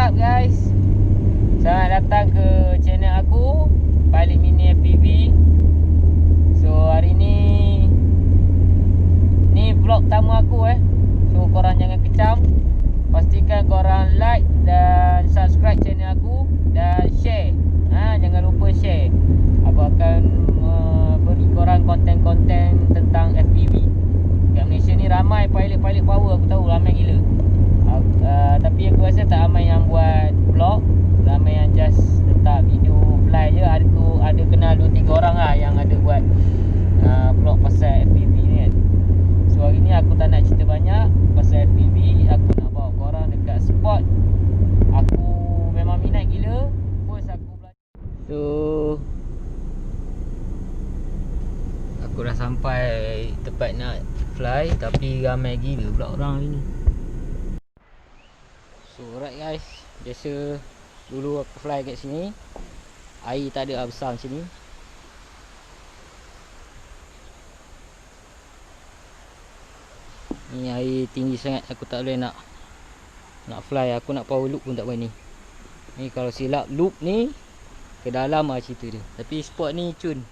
up guys? Selamat datang ke channel aku, Balik Mini FPV. So hari ni vlog pertama aku So korang jangan kecam. Pastikan korang like dan subscribe channel aku dan share. Jangan lupa share. Aku akan beri korang konten-konten tentang FPV. Kat Malaysia ni ramai pilot-pilot power, aku tahu ramai gila. Tapi aku rasa tak ramai yang buat vlog. Ramai yang just letak video fly je. Ada kenal 2-3 orang lah yang ada buat vlog pasal FPV ni kan. So hari ni aku tak nak cerita banyak pasal FPV. Aku nak bawa korang dekat spot aku memang minat gila. First aku belajar. So aku dah sampai tempat nak fly, tapi ramai gila pula orang hari ni. So alright guys, biasa dulu aku fly kat sini, air tak ada besar macam ni. Ni air tinggi sangat, aku tak boleh nak fly. Aku nak power loop pun tak berani. Ni kalau silap loop ni ke dalam lah cerita dia. Tapi spot ni cun.